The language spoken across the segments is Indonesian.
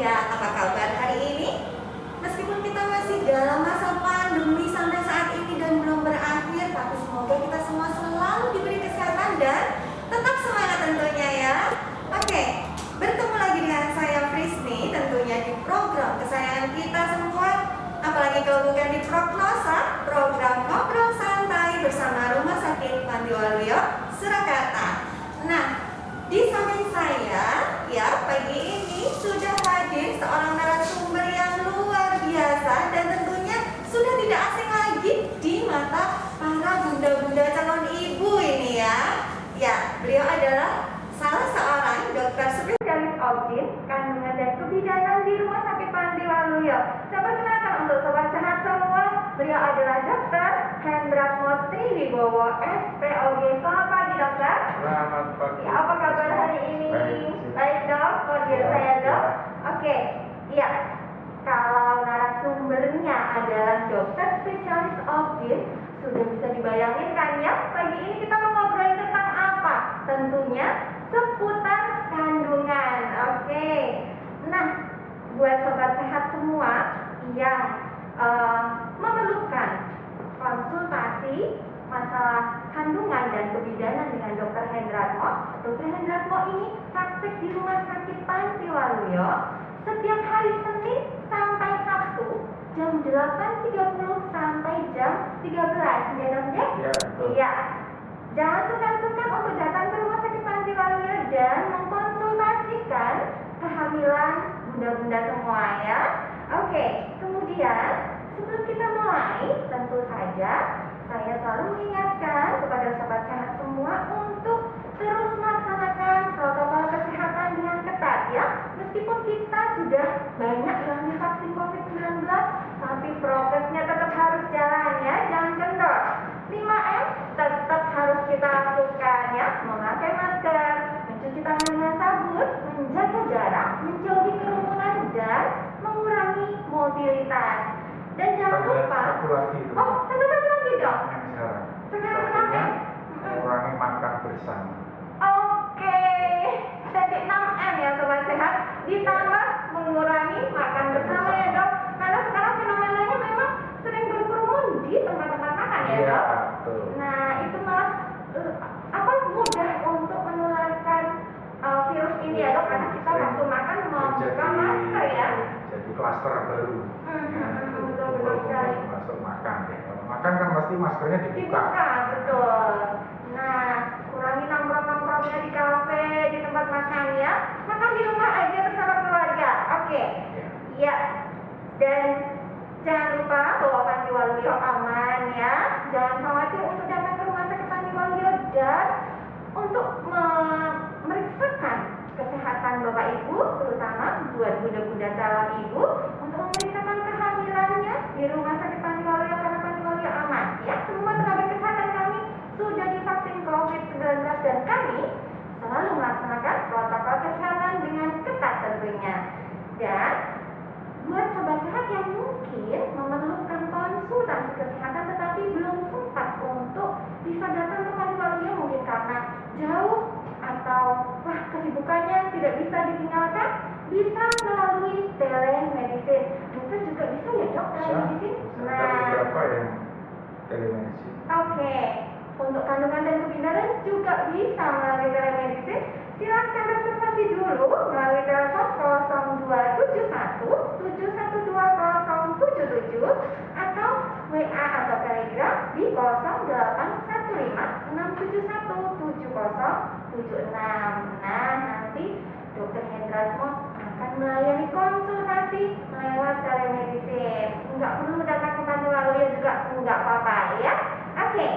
Ya, apa kabar hari ini? Meskipun kita masih dalam masa pandemi sampai saat ini dan belum berakhir, tapi semoga kita semua selalu diberi kesehatan dan tetap semangat tentunya ya. Oke, bertemu lagi dengan saya Prisni tentunya di program kesayangan kita semua. Apalagi kalau bukan di Prognosa, program ngobrol santai bersama Rumah Sakit Panti Waluyo, Surakarta. Nah, di samping saya ya pagi ini sudah hadir seorang narasumber yang luar biasa dan tentunya sudah tidak asing lagi di mata para bunda-bunda calon ibu ini ya. Ya, beliau adalah salah seorang dokter spesialis OB-GYN kandungan dan kebidanan di Rumah Sakit Panti Waluyo. Saya perkenalkan untuk sobat sehat semua, beliau adalah Dr. Hendratmo Triwibowo, SPOG. Selamat pagi dokter. Selamat pagi. Ya, apa kabar hari ini? Baik dok, luar biasa ya dok. Oke, iya. Kalau narasumbernya adalah dokter spesialis OB-GYN, sudah bisa dibayangin kan ya? Pagi ini kita mau ngobrolin tentang apa? Tentunya seputar kandungan. Oke. Nah, buat sobat sehat semua yang memerlukan konsultasi masalah kandungan dan kebidanan dengan Dr. Hendratmo. Dr. Hendratmo ini praktek di Rumah Sakit Panti Waluyo setiap hari Senin sampai Sabtu jam 8.30 sampai jam 13. Ya, dok ya? Iya. Jangan sungkan-sungkan untuk datang ke Rumah Sakit Panti Waluyo dan mengkonsultasikan kehamilan bunda-bunda semua ya. Oke, kemudian sebelum kita mulai, tentu saja saya selalu mengingatkan kepada sobat sehat semua untuk terus melaksanakan protokol kesehatan dengan ketat ya. Meskipun kita sudah banyak yang divaksin COVID-19, tapi prokesnya tetap harus jalan ya, jangan kendor. 5M tetap harus kita lakukan ya, memakai masker, mencuci tangan dengan sabun, menjaga jarak, menjauhi kerumunan dan mengurangi mobilitas. Dan jangan lupa. Satu lagi itu. Oh, satu lagi dong. Sekarang mengurangi makan bersama. Oke, jadi 6M ya sobat sehat, ditambah mengurangi makan bersama ya dok. Karena sekarang fenomenanya memang sering berkerumun di tempat-tempat makan ya Iya, dok. betul. Nah itu malah mudah untuk menularkan virus ini ya dok, karena kita waktu makan membuka masker ya. Jadi klaster baru. Betul sekali. Masuk makan ya. Kalau makan kan pasti maskernya dibuka. Betul. Nah, kurangi nongkrong-nongkrongnya di kafe, di tempat makan ya. Makan di rumah aja bersama keluarga. Oke. Ya. Dan jangan lupa bawa Panti Waluyo aman ya. Jangan khawatir untuk datang ke Rumah Sakit Panti Waluyo dan untuk memeriksakan kesehatan Bapak Ibu, terutama buat bunda-bunda calon ibu, untuk memeriksakan kehamilannya di Rumah Sakit Panti Waluyo karena Panti Waluyo aman ya. Semua tenaga kesehatan kami sudah divaksin COVID-19 dan kami selalu melaksanakan protokol kesehatan dengan ketat tentunya. Dan buat sobat sehat yang mungkin memerlukan konsultasi kesehatan tetapi belum sempat untuk bisa datang ke Panti Waluyo, mungkin karena jauh atau kesibukannya tidak bisa ditinggalkan, bisa melalui telemedicine. Dokter juga bisa ya dok telemedicine? Ada beberapa yang telemedicine. Oke. Untuk kandungan dan kebidanan juga bisa melalui telemedicine. Silakan reservasi dulu melalui telepon 0271 712 077 atau WA atau Telegram di 0815 671 7076. Nah, nanti Dr. Hendratmo akan melayani konsultasi lewat telemedicine. Enggak perlu datang ke Panti Waluyo juga enggak apa-apa ya. Oke.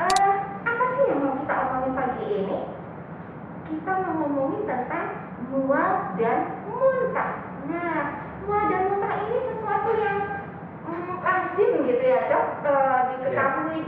Apa sih yang mau kita omongin pagi ini? Kita mau ngomongin tentang mual dan muntah. Nah, mual dan muntah ini sesuatu yang lazim gitu ya dok, diketahui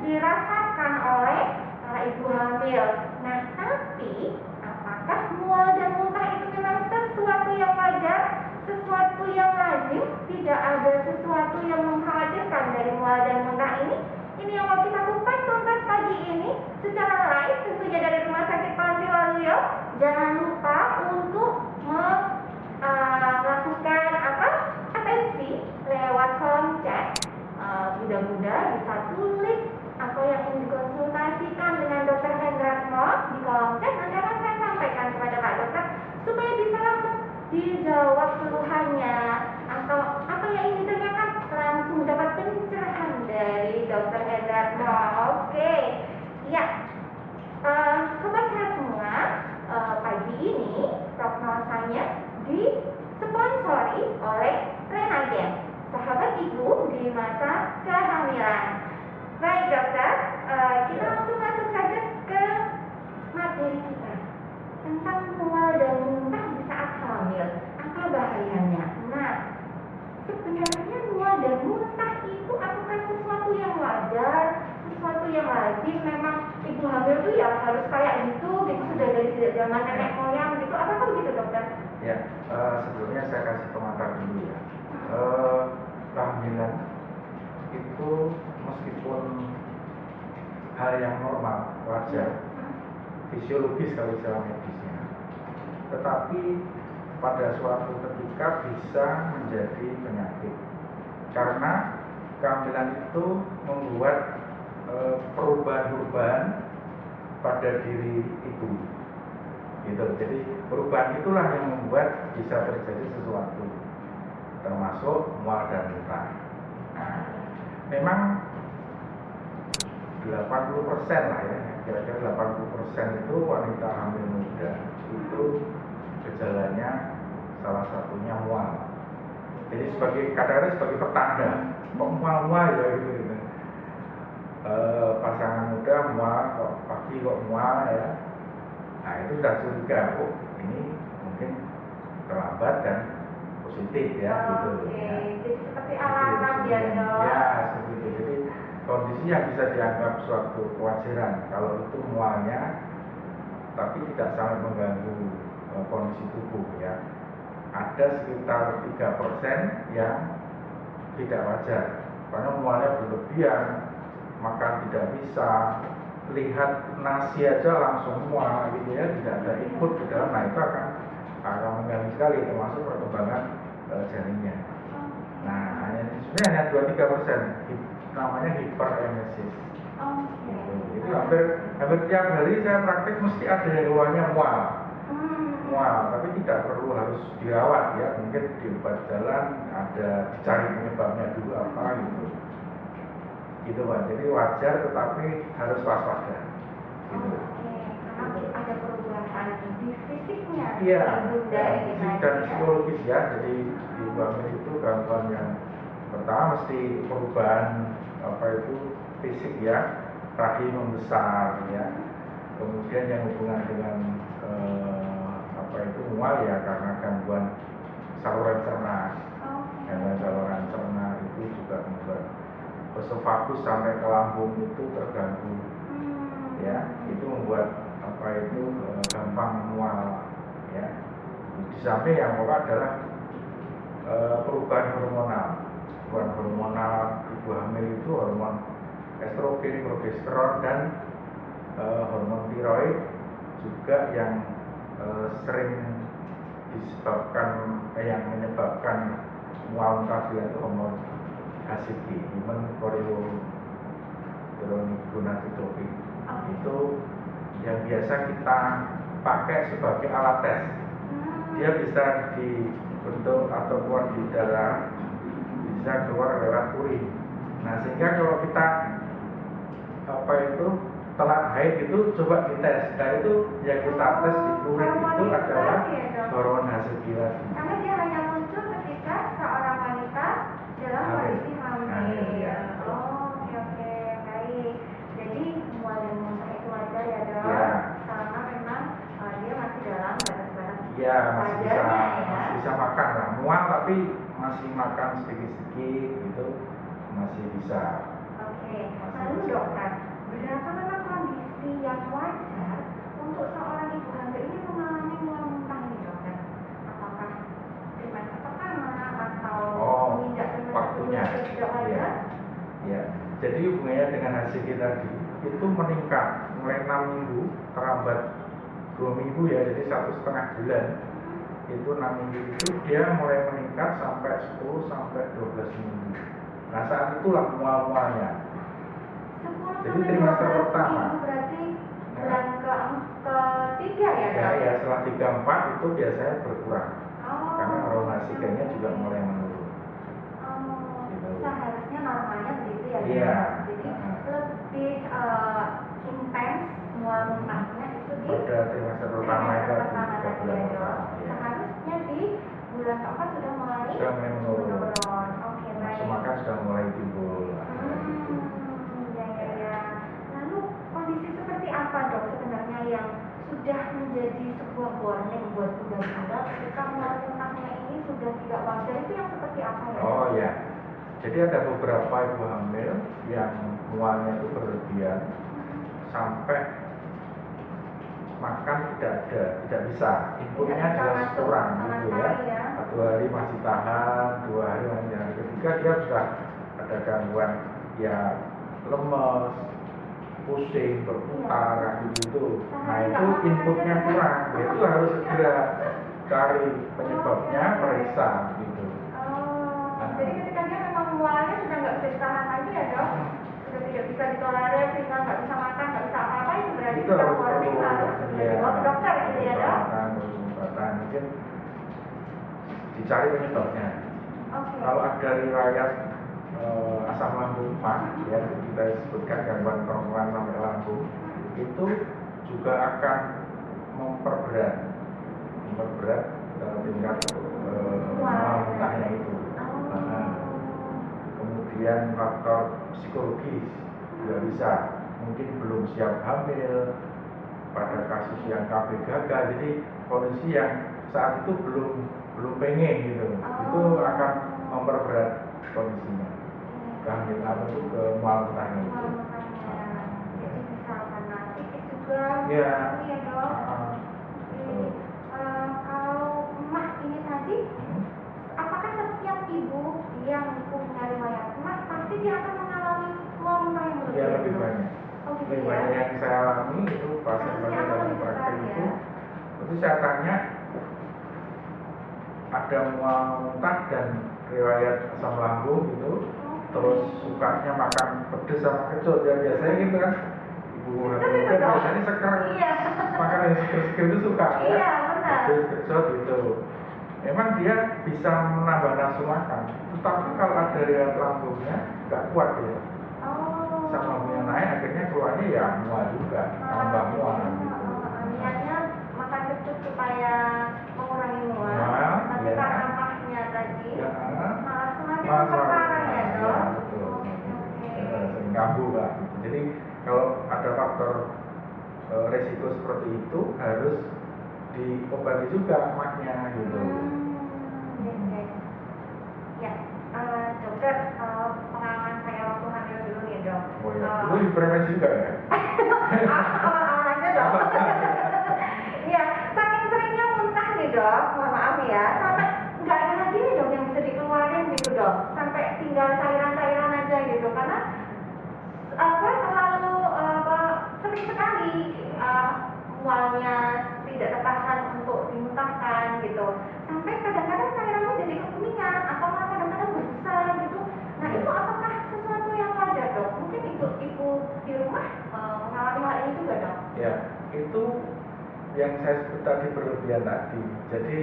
dirasakan oleh para ibu hamil. Nah, tapi apakah mual dan muntah itu memang sesuatu yang wajar, sesuatu yang lazim? Tidak ada sesuatu yang mengkhawatirkan dari mual dan muntah ini? Ini yang mau kita kupas tuntas pagi ini secara live tentunya dari Rumah Sakit Panti Waluyo. Jangan lupa untuk di masa kehamilan. Baik dokter, kita langsung masuk saja ke materi kita tentang mual dan muntah di saat hamil. Apa bahayanya? Nah, sebenarnya mual dan muntah itu apakah sesuatu yang wajar, sesuatu yang lazim? Memang ibu hamil itu ya harus kayak gitu sudah dari sejak zaman nenek moyang gitu. Apakah begitu dokter? Ya, sebelumnya saya kasih pengantar dulu ya. Kehamilan itu meskipun hal yang normal, wajar, fisiologis kalau istilah medisnya, tetapi pada suatu ketika bisa menjadi penyakit karena kehamilan itu membuat perubahan-perubahan pada diri ibu gitu. Jadi perubahan itulah yang membuat bisa terjadi sesuatu, termasuk mual dan muntah. Nah, memang 80% lah ya, kira-kira 80% itu wanita hamil muda itu gejalanya salah satunya mual. Jadi kadang-kadang sebagai pertanda, kok mual-mual ya gitu. Pasangan muda mual, kok pagi kok mual ya. Nah itu sudah curiga, oh ini mungkin terlambat dan positif ya gitu. Ya. Jadi seperti alarm ya dok. Ya seperti itu. Jadi kondisi yang bisa dianggap suatu kewajaran kalau itu mualnya, tapi tidak sampai mengganggu kondisi tubuh ya. Ada sekitar 3% yang tidak wajar, karena mualnya berlebihan, makan tidak bisa, lihat nasi aja langsung mual gitu ya, tidak ada input ke dalam. Nah itu akan mengganggu sekali, termasuk perkembangan janinnya. Nah sebenarnya hanya 2-3%, namanya hiperemesis. Gitu. Itu hampir tiap hari saya praktik mesti ada yang keluarnya mual, tapi tidak perlu harus dirawat ya, mungkin di obat jalan ada, dicari penyebabnya dulu apa gitu Pak. Jadi wajar tetapi harus waspada gitu. Karena ada perubahan di fisiknya. Iya, fisik dan psikologis ya. Jadi di hamil itu gangguan yang pertama mesti perubahan fisik ya, rahim membesar ya. Kemudian yang hubungan dengan mual ya karena gangguan saluran cerna. Gangguan saluran cerna itu juga membuat esophagus sampai ke lambung itu terganggu. Ya, itu membuat gampang mual ya. Di samping yang pokok adalah perubahan hormonal. Perubahan hormonal ibu hamil itu hormon estrogen, progesteron dan hormon tiroid juga yang sering yang menyebabkan mual muntah itu hormon HCG, human chorionigonadotropin. Itu yang biasa kita pakai sebagai alat tes. Dia bisa dibentuk atau keluar di darah, bisa keluar lewat urin. Nah sehingga kalau kita telat haid itu coba dites. Nah itu yang kita tes di urin itu adalah hormon HCG lagi. Karena dia hanya muncul ketika seorang wanita dalam kondisi hamil. Oke, baik. Jadi mual dan muntah itu wajar ya dok. Ya. Selama memang dia masih dalam batas-batas. Iya, masih bisa makan lah. Mual tapi masih makan sedikit-sedikit gitu masih bisa. Oke. Lalu dokter, berapa memang kondisi yang wajar untuk seorang ibu hamil ini mengalami mual muntah ini dokter? Apakah trimester pertama atau menginjak trimester kedua tidak wajar? Ya. Jadi hubungannya dengan HCG tadi itu meningkat mulai 6 minggu, terlambat 2 minggu ya, jadi 1,5 bulan. Itu 6 minggu itu dia mulai meningkat sampai 10-12 minggu. Nah saat itulah mual-mualnya. Jadi trimester pertama. Berarti bulan ketiga ya dok? Ya setelah 3-4 itu biasanya berkurang. Karena hormon HCG-nya juga mulai menurun. Gitu. Seharusnya normalnya begitu ya dok? Iya. Jadi lebih intens mual muntahnya itu di pada trimester pertama itu ya dok. Seharusnya di bulan keempat sudah mulai menurun. Oke, baik. nafsu makan sudah mulai timbul. Ya. Lalu kondisi seperti apa dok sebenarnya yang sudah menjadi sebuah warning buat bunda-bunda ketika mual muntahnya ini sudah tidak wajar, itu yang seperti apa ya? Oh ya, jadi ada beberapa ibu hamil yang mualnya itu berlebihan sampai makan tidak bisa, inputnya jelas kurang gitu ya. 1 hari masih tahan, 2 hari masih tahan. Ketika dia sudah ada gangguan ya lemes, pusing, berputar gitu. Nah itu inputnya kurang, itu harus segera cari penyebabnya, periksa gitu. Jadi ketika dia memang mualnya sudah nggak bisa ditahan lagi ya dok, sudah tidak bisa ditolerir sehingga nggak bisa makan, nggak bisa apa-apa, itu berarti sudah warning harus dibawa ke dokter gitu ya dok. Pengobatan mungkin dicari penyebabnya. Kalau ada riwayat asam lambung mah, ya kita sebutkan gangguan kerongkongan sampai lambung, itu juga akan memperberat tingkat muntahnya itu. Kemudian faktor psikologis juga bisa, mungkin belum siap hamil, pada kasus yang KB gagal, jadi kondisi yang saat itu belum pengen gitu, itu akan memperberat kondisinya. Kehamilan itu ke mual muntahnya itu. Jadi bisa karena psikis juga, ya dok. Kalau mah ini tadi, apakah setiap ibu yang punya riwayat mah pasti dia akan mengalami mual muntah yang berlebihan? Ya lebih banyak. Lebih banyak yang saya alami itu pasien-pasien dalam praktek itu saya tanya ada mual muntah dan riwayat asam lambung gitu, terus sukanya makan pedes sama kecut ya biasanya gitu kan, ibu hamil kan biasanya sekarang makan yang seger-seger itu suka ya, pedes kecut gitu. Memang dia bisa menambah nafsu makan, tetapi kalau ada riwayat lambungnya nggak kuat ya. Asam lambungnya naik, akhirnya keluarnya ya mual juga, tambah mual gitu. Niatnya makan kecut supaya mengurangi mual, tapi karena mahnya tadi malah semakin memperparah ya dok. Betul. Sering kambuh lah. Jadi kalau ada faktor resiko seperti itu harus diobati juga mahnya gitu. Ya, dokter, pengalaman saya waktu hamil dulu nih dok. Oh ya, dulu di prevensi juga ya? Awal-awal aja dok. Iya, saking seringnya muntah nih dok, mohon maaf ya, sampai nggak ada lagi nih dok yang bisa dikeluarin gitu dok, sampai tinggal cairan-cairan aja gitu, karena selalu sering sekali mualnya tidak tertahan untuk dimuntahkan gitu, sampai kadang-kadang cairannya jadi kekuningan atau malah kadang-kadang besar gitu. Nah itu apakah sesuatu yang wajar dok? Mungkin ibu di rumah mengalami hal ini juga dok? Ya, itu yang saya sebut tadi berlebihan tadi. Jadi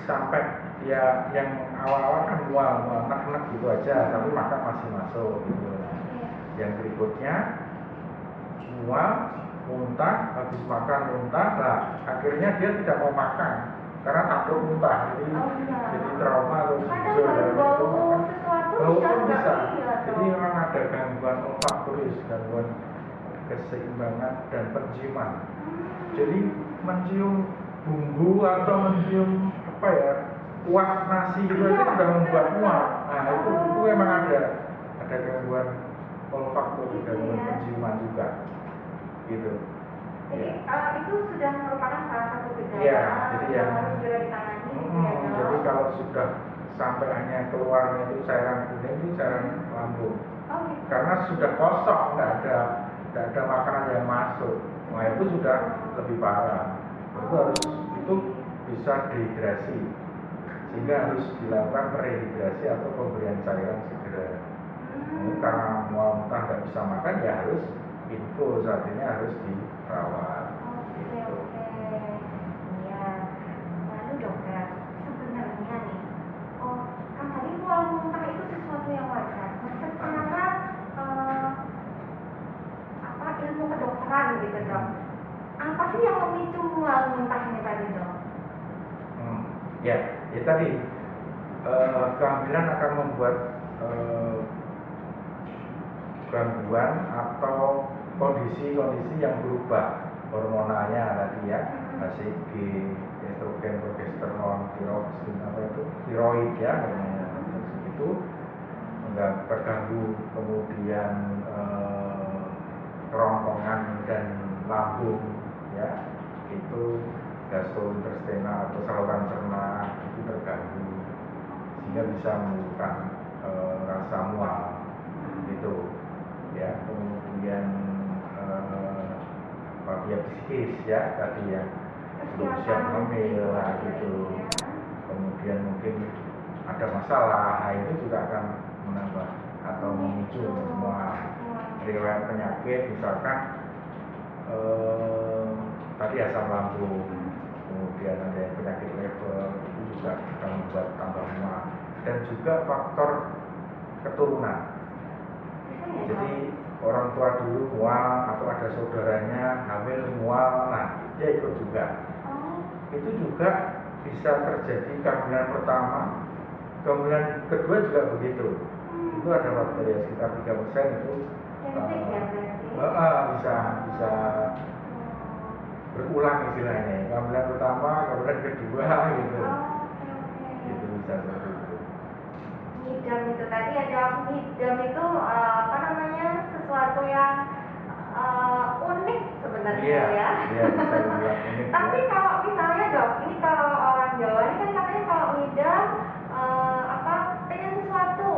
sampai ya yang awal-awal kan mual nek-nek gitu aja, tapi makan masih masuk gitu. Yang berikutnya mual, muntah, habis makan muntah, nah akhirnya dia tidak mau makan karena takut muntah, jadi trauma atau sesuatu bau pun bisa. Jadi memang ada gangguan olfaktoris, gangguan keseimbangan dan penciuman. Jadi mencium bumbu atau mencium apa ya, kuah nasi itu aja sudah membuat mual. Nah itu memang ada gangguan olfaktoris, gangguan penciuman juga gitu. Jadi itu sudah merupakan salah satu gejala yang harus segera ditangani. Jadi kalau sudah sampai hanya keluarnya itu cairan kuning, itu cairan lambung. Karena sudah kosong, nggak ada makanan yang masuk. Nah itu sudah lebih parah. Itu bisa dehidrasi, sehingga harus dilakukan rehidrasi atau pemberian cairan segera. Karena mual muntah nggak bisa makan, ya harus infus, artinya harus dirawat. Oke. Iya. Lalu dokter, sebenarnya nih, kan tadi mual muntah itu sesuatu yang wajar. Secara ilmu kedokteran gitu dok, apa sih yang memicu mual muntah ini tadi dok? Ya tadi kehamilan akan membuat eh, gangguan atau kondisi-kondisi yang berubah hormonalnya tadi ya, HCG, estrogen, progesteron, tiroid ya namanya, itu nggak terganggu, kemudian kerongkongan dan lambung ya, itu gastrointestinal atau saluran cerna itu terganggu sehingga bisa menimbulkan rasa mual gitu ya. Kemudian ya psikis ya tadi ya, belum siap hamil lah gitu, kemudian mungkin ada masalah, nah itu juga akan menambah atau memicu semua riwayat penyakit, misalkan tadi asam lambung, kemudian ada yang penyakit lever, itu juga akan membuat tambah mual, dan juga faktor keturunan. Jadi orang tua dulu mual atau ada saudaranya hamil mual, nah dia ikut juga. Itu juga bisa terjadi kehamilan pertama, kehamilan kedua juga begitu. Itu ada faktor ya sekitar 3% itu bisa berulang istilahnya. Kehamilan pertama, kehamilan kedua gitu. Itu bisa seperti itu. Ngidam itu tadi ada ngidam itu apa namanya, sesuatu yang unik sebenarnya ya. Iya, bisa dibilang unik. Tapi ya. kalau misalnya dok, ini kalau orang Jawa ini kan katanya kalau ngidam pengen sesuatu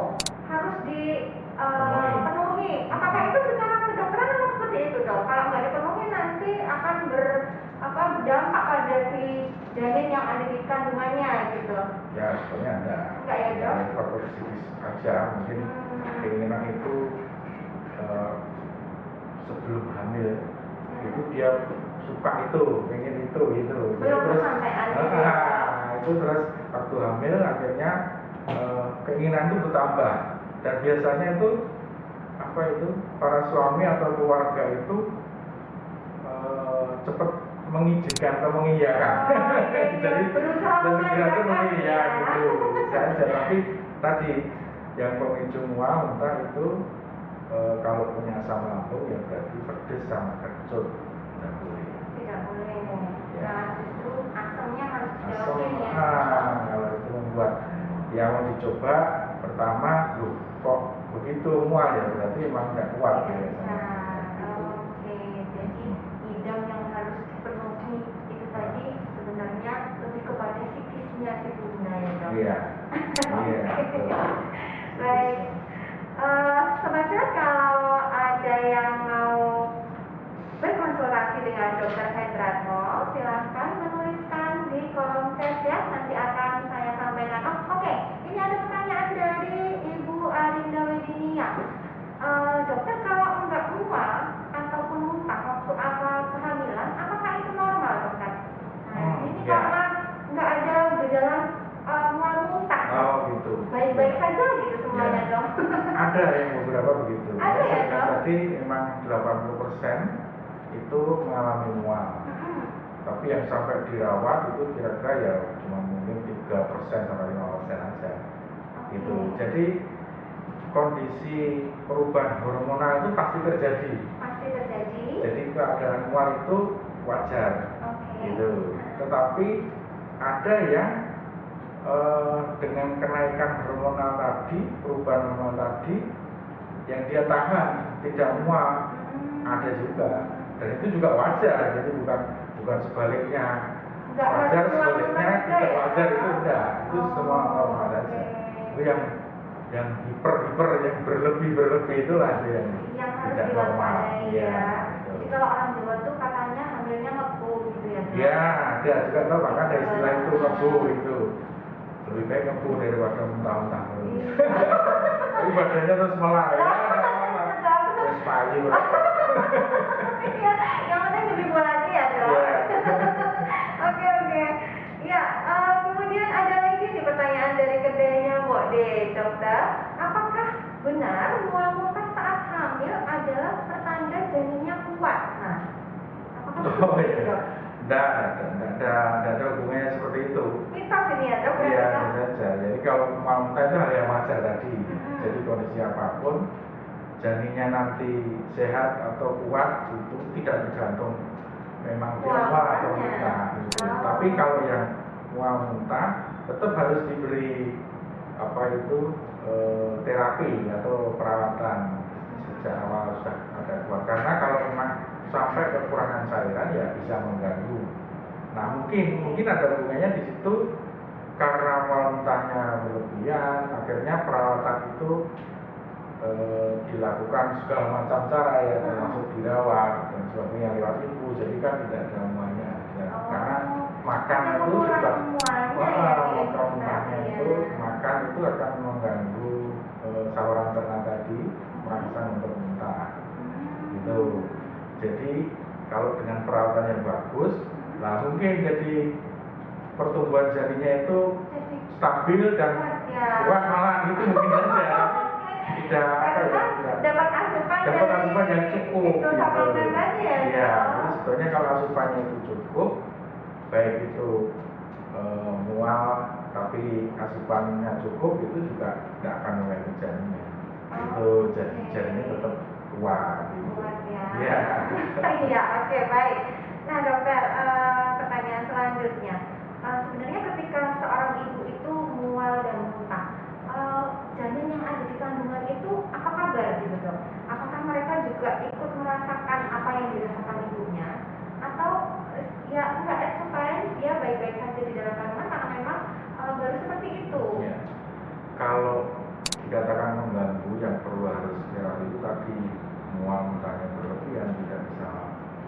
harus dipenuhi. Apakah itu secara kedokteran memang seperti itu dok? Kalau nggak dipenuhi nanti akan berdampak pada si janin yang ada di kandungannya gitu. Ya sebenarnya enggak ya dok? Ada faktor psikis aja, mungkin keinginan itu sebelum hamil itu dia suka itu, pengen itu gitu. Belum terus sampai itu terus waktu hamil akhirnya keinginan itu bertambah, dan biasanya itu para suami atau keluarga itu cepat mengizinkan atau mengiyakan. Jadi segera itu mengiyakan gitu bisa aja. Tapi tadi yang pemicu mual entah itu kalau punya asam lambung ya berarti pedes sama kecut tidak boleh. Ya. Nah justru asamnya harus dijauhin ya. Kalau itu membuat yang mau dicoba pertama, kok begitu mual ya berarti emang tidak kuat ya. Oke, jadi hidang yang harus dipenuhi itu tadi sebenarnya lebih kepada psikisnya si bunda ya dok. Iya. Baik. Sobat Sehat, kalau ada yang mau berkonsultasi dengan Dr. Hendratno, silahkan menuliskan di kolom chat ya, nanti akan saya sampaikan. Oke, ini ada pertanyaan dari Ibu Arinda Widinia. Dokter, kalau enggak mual ataupun muntah waktu awal kehamilan, apakah itu normal dokter? Nah, ini karena enggak ada gejala mual muntah. Oh gitu. Baik-baik saja gitu semuanya dok. Ada yang beberapa begitu. Ada ya dok? Tadi memang 80% itu mengalami mual. Tapi yang sampai dirawat itu kira-kira ya cuma mungkin 3% sampai 5% aja. Gitu. Jadi kondisi perubahan hormonal itu pasti terjadi. Jadi keadaan mual itu wajar. Gitu. Tetapi ada yang dengan kenaikan hormonal tadi, perubahan hormonal tadi, yang dia tahan tidak mual, ada juga, dan itu juga wajar. Jadi bukan sebaliknya, wajar sebaliknya tidak wajar, itu enggak, itu semua normal saja. Itu yang hiper yang berlebih itulah itu yang tidak normal. Ya. Jadi kalau orang Jawa tuh katanya hamilnya ngebu gitu ya. Ya, ada juga tahu, maka ada istilah itu ngebu itu. Lebih baik ngebu daripada muntah-muntah. Tapi badannya terus melak ya. Terus payu. Yang penting lebih buat ya dok. Oke. Ya, kemudian ada lagi nih pertanyaan dari kedainya Mbok D, dokter. Apakah benar mual muntah saat hamil adalah pertanda janinnya kuat? Nah, apakah betul dok? Tidak ada hubungannya seperti itu. Mitos ini ya dok? Iya, saja. Jadi kalau mual muntah itu hal yang wajar tadi. Jadi kondisi apapun, janinnya nanti sehat atau kuat itu tidak tergantung memang dia mual atau muntah gitu. Tapi kalau yang mual muntah tetap harus diberi terapi atau perawatan sejak awal sudah ada kuat. Karena kalau memang sampai kekurangan cairan ya bisa mengganggu. Nah mungkin ada hubungannya di situ karena mual muntahnya berlebihan, akhirnya perawatan itu dilakukan segala macam cara ya, termasuk dirawat dan sebagainya lewat ibu. Jadi kan tidak ada mualnya ya. Karena makan itu juga muntahnya itu makan itu akan mengganggu saluran cerna tadi, merangsang untuk muntah gitu. Jadi kalau dengan perawatan yang bagus, nah mungkin jadi pertumbuhan janinnya itu stabil dan kuat, malah itu mungkin saja tidak dapat asupan yang cukup itu gitu. Tadi ya. Iya, jadi sebetulnya kalau asupannya itu cukup, baik itu mual tapi asupannya cukup, itu juga tidak akan mengganggu janinnya. Itu jadi janinnya tetap kuat gitu. Kuat ya. Iya. Iya, oke, baik. Nah dokter, pertanyaan selanjutnya, sebenarnya ketika seorang ibu itu mual dan muntah, janin yang ada di kandungan itu apa kabar gitu dok? Apakah mereka juga ikut merasakan apa yang dirasakan ibunya, atau ya enggak, supaya dia baik-baik saja di dalam kandungan karena memang baru seperti itu? Ya. Kalau dikatakan mengganggu, yang perlu harus dirawat itu tadi, mual muntahnya berlebihan, tidak bisa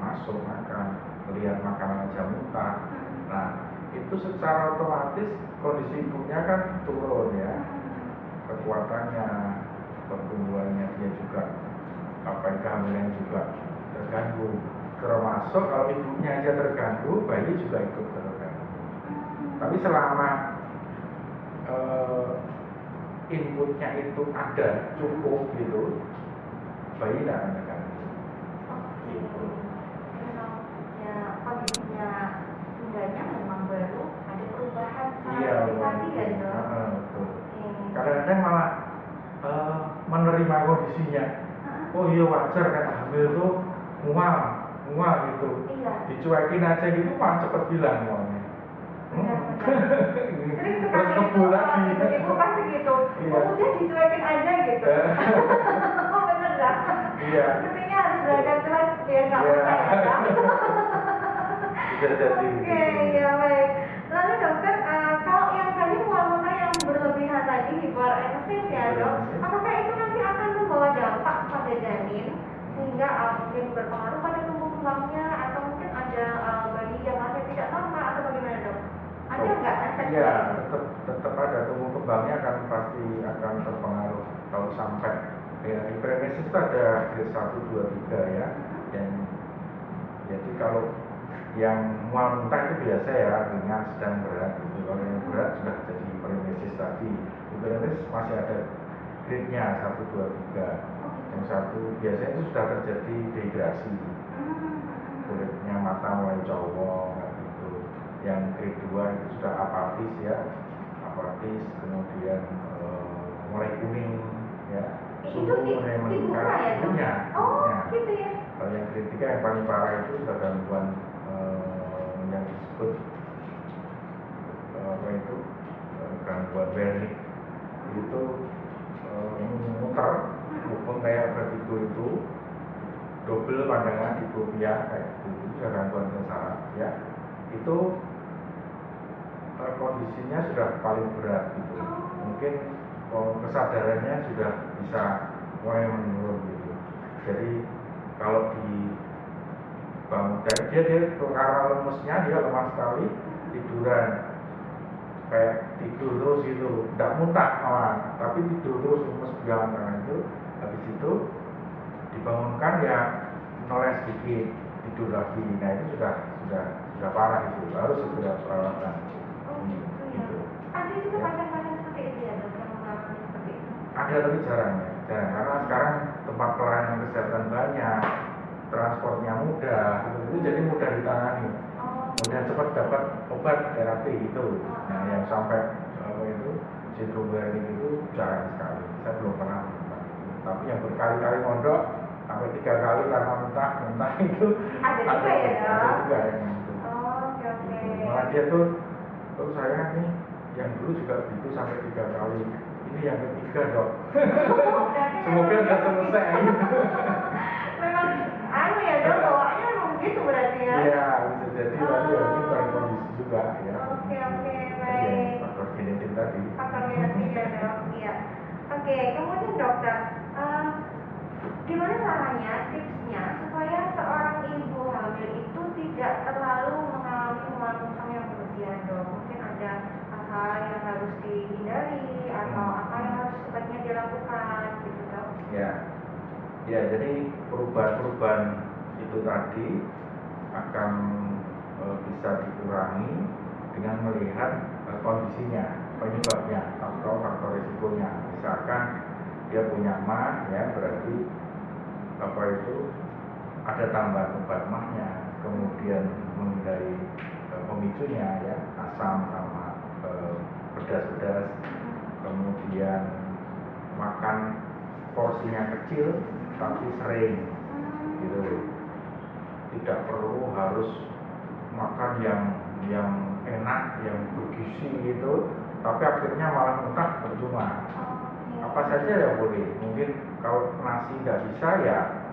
masuk makan, melihat makanan aja muntah. Nah itu secara otomatis kondisi ibunya kan turun ya, kekuatannya, pertumbuhannya dia juga kehamilan juga terganggu. Termasuk kalau ibunya aja terganggu, bayi juga ikut terganggu. Tapi selama inputnya itu ada cukup gitu, bayi tidak akan terganggu. Gitu. Ya kondisinya bundanya memang baru ada perubahan Iya, tadi ya dok. Betul. Kadang-kadang malah menerima kondisinya. Oh iya wajar kan hamil tuh mual gitu. Iya. Dicuekin aja gitu malah cepet hilang mualnya. Sering Terus kebul lagi. Ibu pasti gitu. Iya. Udah dicuekin aja gitu. Oh bener dah. Iya. Sepertinya harus belajar cuek biar nggak muntah ya dok. Bisa jadi. Oke, ya baik. Lalu dokter, kalau yang tadi mual-muntah yang berlebihan tadi hiperemesis ya dok, apakah itu nanti akan membawa dampak pada janin sehingga mungkin berpengaruh pada tumbuh kembangnya, atau mungkin ada bayi yang masih tidak normal atau bagaimana dok? Ada nggak efeknya? Iya, tetap ada, tumbuh kembangnya pasti akan terpengaruh kalau sampai ya hiperemesis itu ada grade 1, 2, 3 ya. Yang jadi kalau yang mual muntah itu biasa ya, ringan, sedang, berat gitu. Kalau yang berat sudah jadi hiperemesis tadi. Hiperemesis masih ada grade-nya 1, 2, 3. Yang satu biasanya itu sudah terjadi dehidrasi, kulitnya mata mulai cowok gitu. Yang grade 2 itu sudah apatis ya, kemudian mulai kuning ya, suhu mulai meningkat. Gitu ya. Kalau yang grade 3 yang paling parah itu sudah gangguan yang disebut gangguan Wernicke, itu muter bukan kayak vertigo, itu double pandangan diplopia kayak gitu, itu sudah gangguan saraf ya. Itu kondisinya sudah paling berat gitu, mungkin kesadarannya sudah bisa mulai menurun gitu. Jadi kalau di bangun dari dia karena lemesnya, dia lemah sekali, tiduran kayak tidur terus gitu, tidak muntah malah, tapi tidur terus lemes jalan itu. Habis itu dibangunkan ya noleh sedikit, tidur lagi. Nah itu sudah parah, itu harus segera perawatan. Gitu. Ada juga pasien-pasien seperti itu ya dok, yang mengalami seperti itu? Ada, tapi jarang karena sekarang tempat pelayanan kesehatan banyak, transportnya mudah, itu jadi mudah ditangani, mudah cepat dapat obat terapi itu. Nah, yang sampai apa itu sindrom burning itu jarang sekali. Saya belum pernah menemukan itu. Tapi yang berkali-kali mondok sampai 3 kali karena muntah itu ada juga ya, ada Dok? juga yang itu. Oke. Gitu. Malah dia tuh saya nih yang dulu juga begitu sampai 3 kali. Ini yang ketiga, Dok. Semoga udah selesai. Memang anu ya, Dok, bawaannya memang begitu berarti ya? Iya, bisa jadi tapi ya ini kondisi juga ya. Oke, Ya, baik. faktor genetik tadi. Faktor genetik ya, Dok. Iya. Oke, kemudian dokter, gimana caranya, tipsnya supaya seorang ibu hamil itu tidak terlalu mengalami mual muntah yang berlebihan, Dok? Mungkin ada hal-hal yang harus dihindari atau apa yang harus sebaiknya dilakukan gitu, Dok? Ya, jadi perubahan-perubahan itu tadi akan bisa dikurangi dengan melihat kondisinya, penyebabnya atau faktor risikonya. Misalkan dia punya MAH, ya berarti apa itu ada tambahan obat MAH-nya, kemudian menghindari pemicunya ya, asam sama pedas-pedas, kemudian makan porsinya kecil tapi sering gitu, tidak perlu harus makan yang enak, yang bergizi gitu, tapi akhirnya malah muntah percuma. Apa saja yang boleh, mungkin kalau nasi nggak bisa ya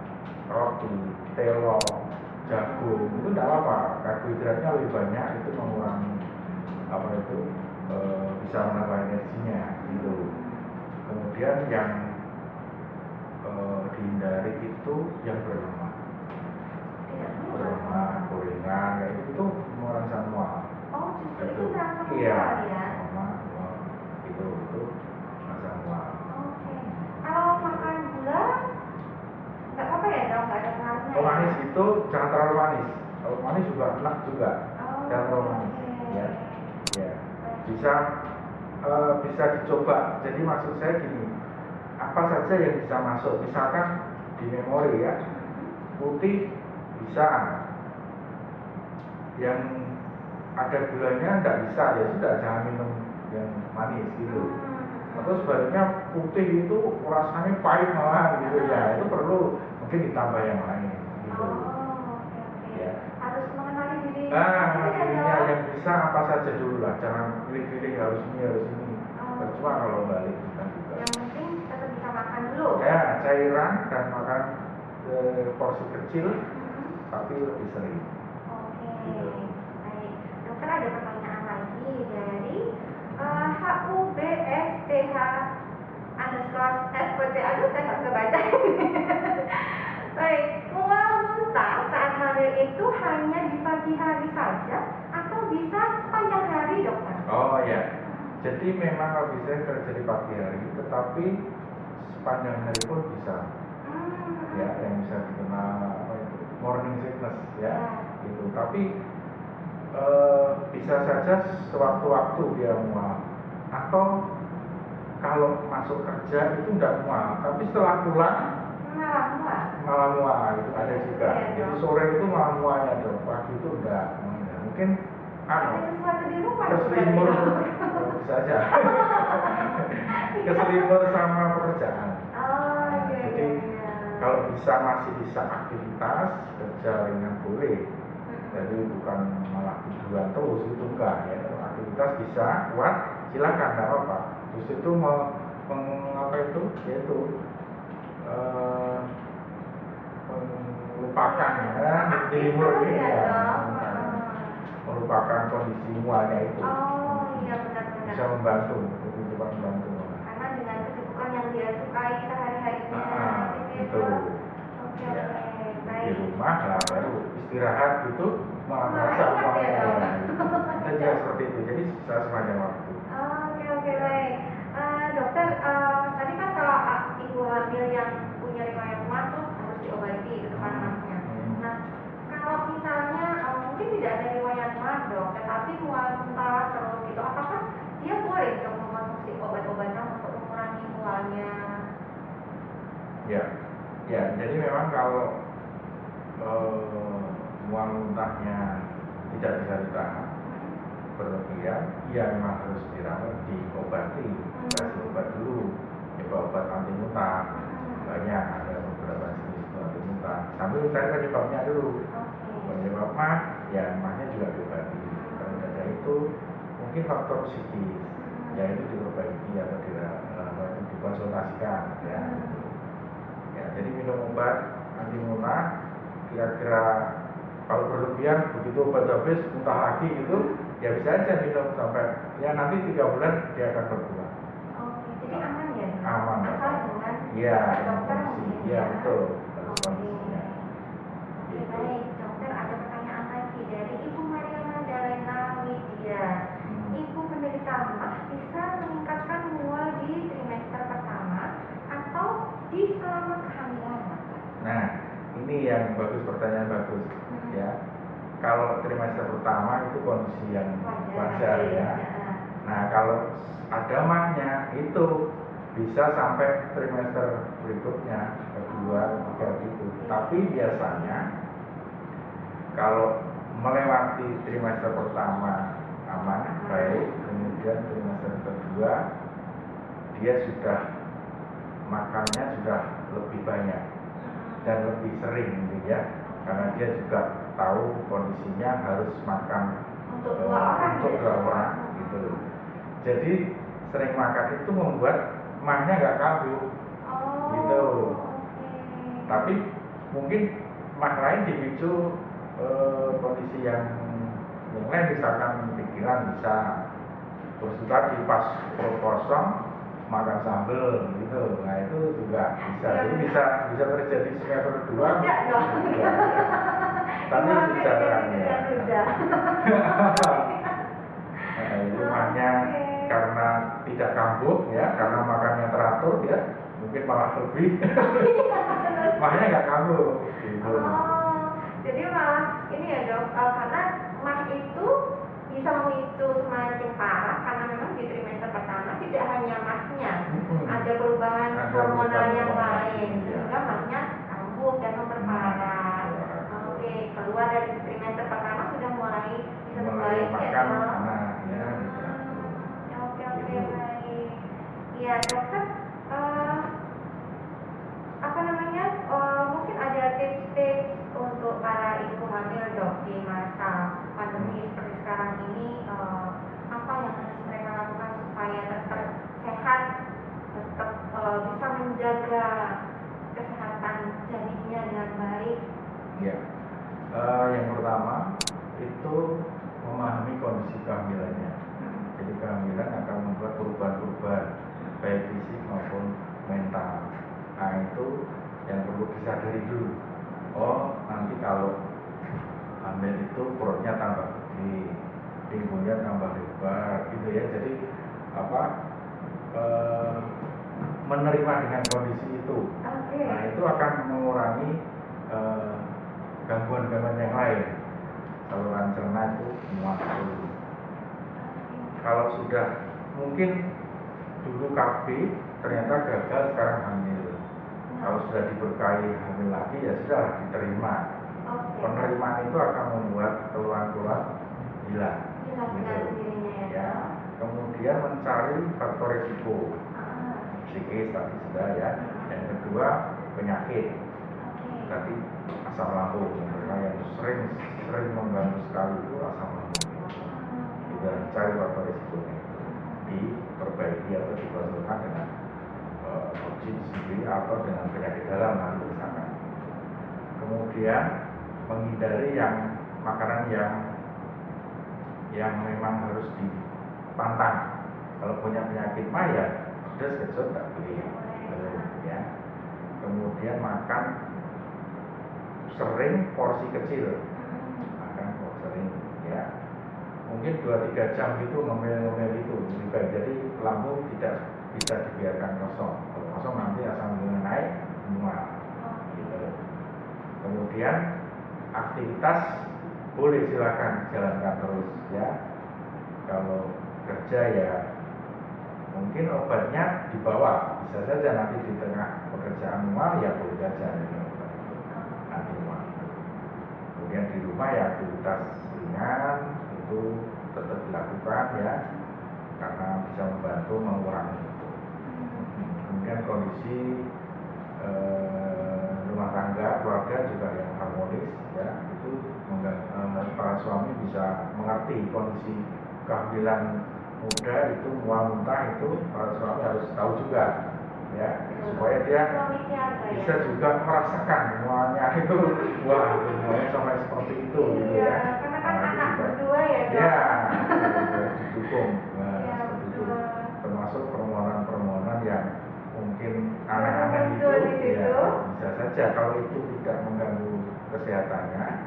roti, telur, jagung itu nggak apa-apa, karbohidratnya lebih banyak, itu mengurangi apa itu bisa menambah energinya gitu. Kemudian yang dihindari itu yang berlemak, gorengan kayak itu merangsang mual. Oh, justru itu merangsang mual iya, ya? itu merangsang mual. Oke. Kalau makan gula nggak apa-apa ya, Dok? Nggak ada pengaruhnya? Kalau manis itu jangan terlalu manis. Kalau manis juga enak juga. Jangan terlalu manis. Ya. Bisa dicoba. Jadi maksud saya gini, apa saja yang bisa masuk, misalkan di memori ya, putih bisa, yang ada gulanya enggak bisa, ya sudah jangan minum yang manis gitu. Atau sebaliknya putih itu rasanya pahit malahan gitu ya, itu perlu mungkin ditambah yang lain gitu. Ya. Harus mengenali diri. Dirinya yang bisa apa saja dulu lah, jangan pilih-pilih harus ini. Percuma kalau balik kita juga. Yang penting tetap bisa makan dulu. Ya, cairan dan makan porsi kecil, tapi lebih sering. Baik. Dokter, ada pertanyaan lagi dari HUBSTH_SPC. Aduh, saya nggak bisa baca. Baik, mual muntah saat hamil itu hanya di pagi hari saja atau bisa sepanjang hari, dokter? Oh ya, jadi memang kalau bisa terjadi pagi hari, tetapi sepanjang hari pun bisa. Ya, yang bisa dikenal morning sickness ya, gitu. Tapi bisa saja sewaktu-waktu dia mual, atau kalau masuk kerja itu tidak mual, tapi setelah pulang malah mual itu ada juga. Jadi sore itu malah mualnya, dong, pagi itu enggak. Mungkin keselimur bisa aja. Keselimur sama pekerjaan. Jadi kalau masih bisa aktivitas kerja ringan boleh. Jadi bukan malah tiduran terus, itu enggak ya. Aktivitas bisa kuat, silakan, enggak apa-apa. Terus itu melupakan ya, timur ini ya, melupakan kondisi mualnya itu. Iya, benar-benar. Bisa membantu, lebih cepat membantu. Karena dengan kesibukan yang dia sukai sehari-harinya, itu. Di rumah lah baru istirahat gitu malah merasa mualnya. Kita juga seperti itu, jadi bisa sepanjang waktu. Oke, baik. Dokter, tadi kan kalau ibu hamil yang punya riwayat mual tuh harus diobati ke depan anaknya. Nah, kalau misalnya mungkin tidak ada riwayat mual, Dok, tetapi mual muntah terus gitu, apakah dia boleh dong mengkonsumsi obat-obatan untuk mengurangi mualnya? Ya, jadi memang kalau mual muntahnya tidak bisa ditahan, kemudian ya memang harus dirawat, diobati, kasih obat dulu, coba obat anti muntah, banyak ada beberapa jenis anti muntah, sambil cari penyebabnya dulu. Penyebab mah ya mahnya juga diobati. Kalau ada itu mungkin faktor psikis, ya itu diperbaiki atau dikonsultasikan ya. Ya, jadi minum obat anti muntah kira-kira kalau berlebihan begitu obat habis muntah lagi gitu, ya bisa aja minum sampai ya nanti 3 bulan dia akan berkurang. Oke, jadi aman ya? Aman. Asal dengan ya, dokter kondisi. mungkin Ya betul. Oke. Gitu. Baik, dokter ada pertanyaan lagi dari Ibu Maria Magdalena Widya. Ibu penderita MAH bisa meningkatkan mual di trimester pertama atau di selama kehamilan? Nah, ini yang bagus, pertanyaan bagus ya. Kalau trimester pertama itu kondisi yang wajar ya. Nah, kalau ada mahnya itu bisa sampai trimester berikutnya, kedua, ketiga gitu. Tapi biasanya kalau melewati trimester pertama aman, baik, kemudian trimester kedua dia sudah makannya sudah lebih banyak dan lebih sering gitu ya, karena dia juga tahu kondisinya harus makan untuk dua orang gitu. Jadi sering makan itu membuat mahnya nggak kambuh gitu. Tapi mungkin mah lain dipicu kondisi yang lain, misalkan pikiran bisa, terus tadi pas perut kosong makan sambel gitu, nah itu juga bisa. Jadi bisa terjadi semester kedua. Tapi bicara ya. Itu mahnya karena tidak kambuh ya, karena makannya teratur ya, mungkin malah lebih. Mahnya nggak kambuh gitu. Jadi malah ini ya dok, karena mah itu bisa memicu semakin parah karena memang di trimester pertama tidak hanya mahnya, ada perubahan hormonal yang lain sehingga mahnya kambuh dan memperparah. Oke, keluar dari trimester pertama sudah mulai bisa membaik ya dok. Oke, baik. Ya dokter, mungkin ada tips-tips untuk para ibu hamil dok di masa pandemi seperti sekarang ini, apa yang harus mereka lakukan supaya tetap sehat, tetap bisa menjaga kesehatan janinnya dengan baik? Ya, yang pertama itu memahami kondisi kehamilannya. Jadi kehamilan akan membuat perubahan-perubahan baik fisik maupun mental. Nah itu yang perlu disadari dulu. Oh, nanti kalau hamil itu perutnya tambah gede, pinggulnya tambah lebar gitu ya. Jadi menerima dengan kondisi itu. Nah itu akan mengurangi gangguan-gangguan yang lain. Saluran cerna itu muat dulu. Kalau sudah mungkin dulu KB ternyata gagal, sekarang hamil. Kalau sudah diberkahi hamil lagi ya sudah diterima. Penerimaan itu akan membuat keluhan-keluhan hilang. Ya. Kemudian mencari faktor risiko. Psikis tadi sudah ya. Yang kedua penyakit. Tadi asam lambung. Mereka yang sering mengganggu sekali itu asam lambung. Juga cari faktor risikonya itu, diperbaiki atau dikonsultasikan dengan OB sendiri atau dengan penyakit dalam nanti misalkan. Kemudian menghindari makanan yang memang harus dipantang. Kalau punya penyakit mah ya pedas kecil nggak boleh ya. Kemudian makan sering porsi kecil, makan sering ya. Mungkin 2-3 jam itu ngemil itu lebih baik. Jadi lambung tidak bisa dibiarkan kosong. Kalau kosong nanti asam lambungnya naik mual gitu. Kemudian aktivitas boleh silakan jalankan terus ya. Kalau kerja ya mungkin obatnya dibawa, bisa saja nanti di tengah pekerjaan mual ya boleh saja nanti mual. Kemudian di rumah ya aktivitas ringan itu tetap dilakukan ya, karena bisa membantu mengurangi itu. Kemudian kondisi rumah tangga, keluarga juga yang harmonis ya, itu para suami bisa mengerti kondisi kehamilan muda itu mual muntah, itu para suami harus tahu juga ya, supaya dia bisa juga merasakan mualnya itu, wah mualnya sampai seperti itu gitu ya. Karena kan anak berdua ya dok. Ya, didukung. Nah, seperti itu. Termasuk permohonan-permohonan yang mungkin aneh-aneh itu, ya bisa saja kalau itu tidak mengganggu kesehatannya,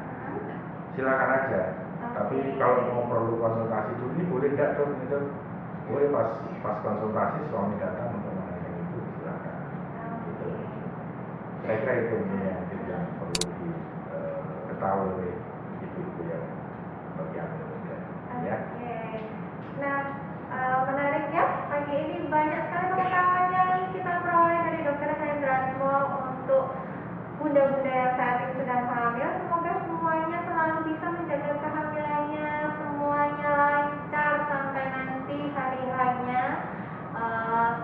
silakan aja. Tapi kalau mau perlu konsultasi dulu, ini boleh tidak dok? Itu boleh, pas konsultasi suami datang untuk menanyakan itu, silakan. Gitu. Saya kira itu yang perlu diketahui oleh ibu-ibu yang bagian muda. Ya. Nah, menarik ya, pagi ini banyak sekali pengetahuan yang kita peroleh dari Dr. Hendratmo untuk bunda-bunda yang saat ini sedang hamil. Semoga semuanya selalu bisa menjaga kehamilannya, semuanya lancar sampai nanti hari hanya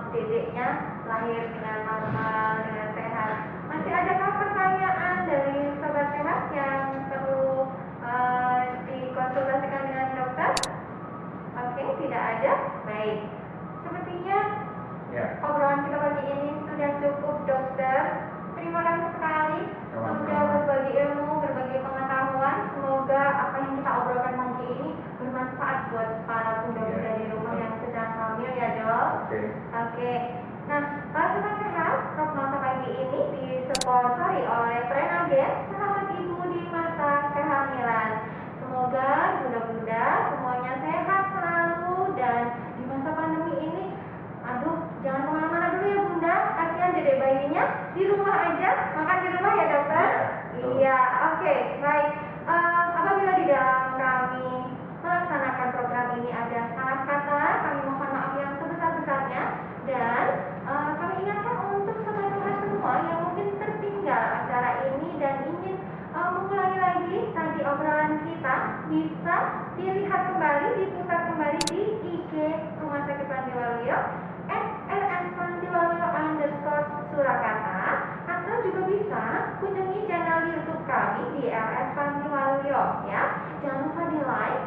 dedeknya lahir dengan normal, dengan sehat. Masih adakah pertanyaan dari sobat sehat yang perlu dikonsultasikan dengan dokter? Oke, tidak ada. Baik. Sepertinya obrolan kita pagi ini sudah cukup, dokter. Terima kasih sekali sudah berbagi ilmu, berbagi pengetahuan. Semoga apa yang kita obrolkan pagi ini bermanfaat buat para bunda-bunda di rumah yang sedang hamil ya dok. Oke. Nah, sobat sehat, prognosa pagi ini disponsori oleh Prenagen, sahabat ibu di masa kehamilan. Semoga bunda-bunda semuanya sehat selalu, dan di masa pandemi ini, jangan kemana-mana dulu ya bunda, kasihan dedek bayinya di rumah aja, makan di rumah ya dokter. Iya, oke, baik. Apabila di dalam kami melaksanakan program ini ada salah kata, kami mohon maaf yang sebesar-besarnya, dan kami ingatkan untuk sobat-sobat semua yang mungkin tertinggal acara ini dan ingin mengulangi lagi tadi obrolan kita, bisa dilihat kembali, diputar kembali di IG Rumah Sakit Pantiwaluyo @rspantiwaluyo_Surakarta, atau juga bisa kunjungi channel YouTube kami di RS Pantiwaluyo ya. Jangan lupa di like,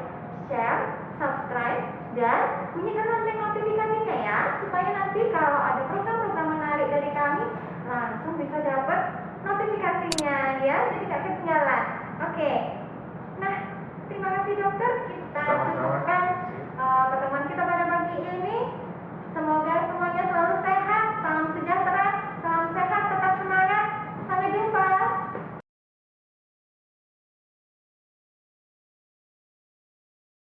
share, subscribe, dan bunyikan lonceng notifikasinya ya, supaya nanti kalau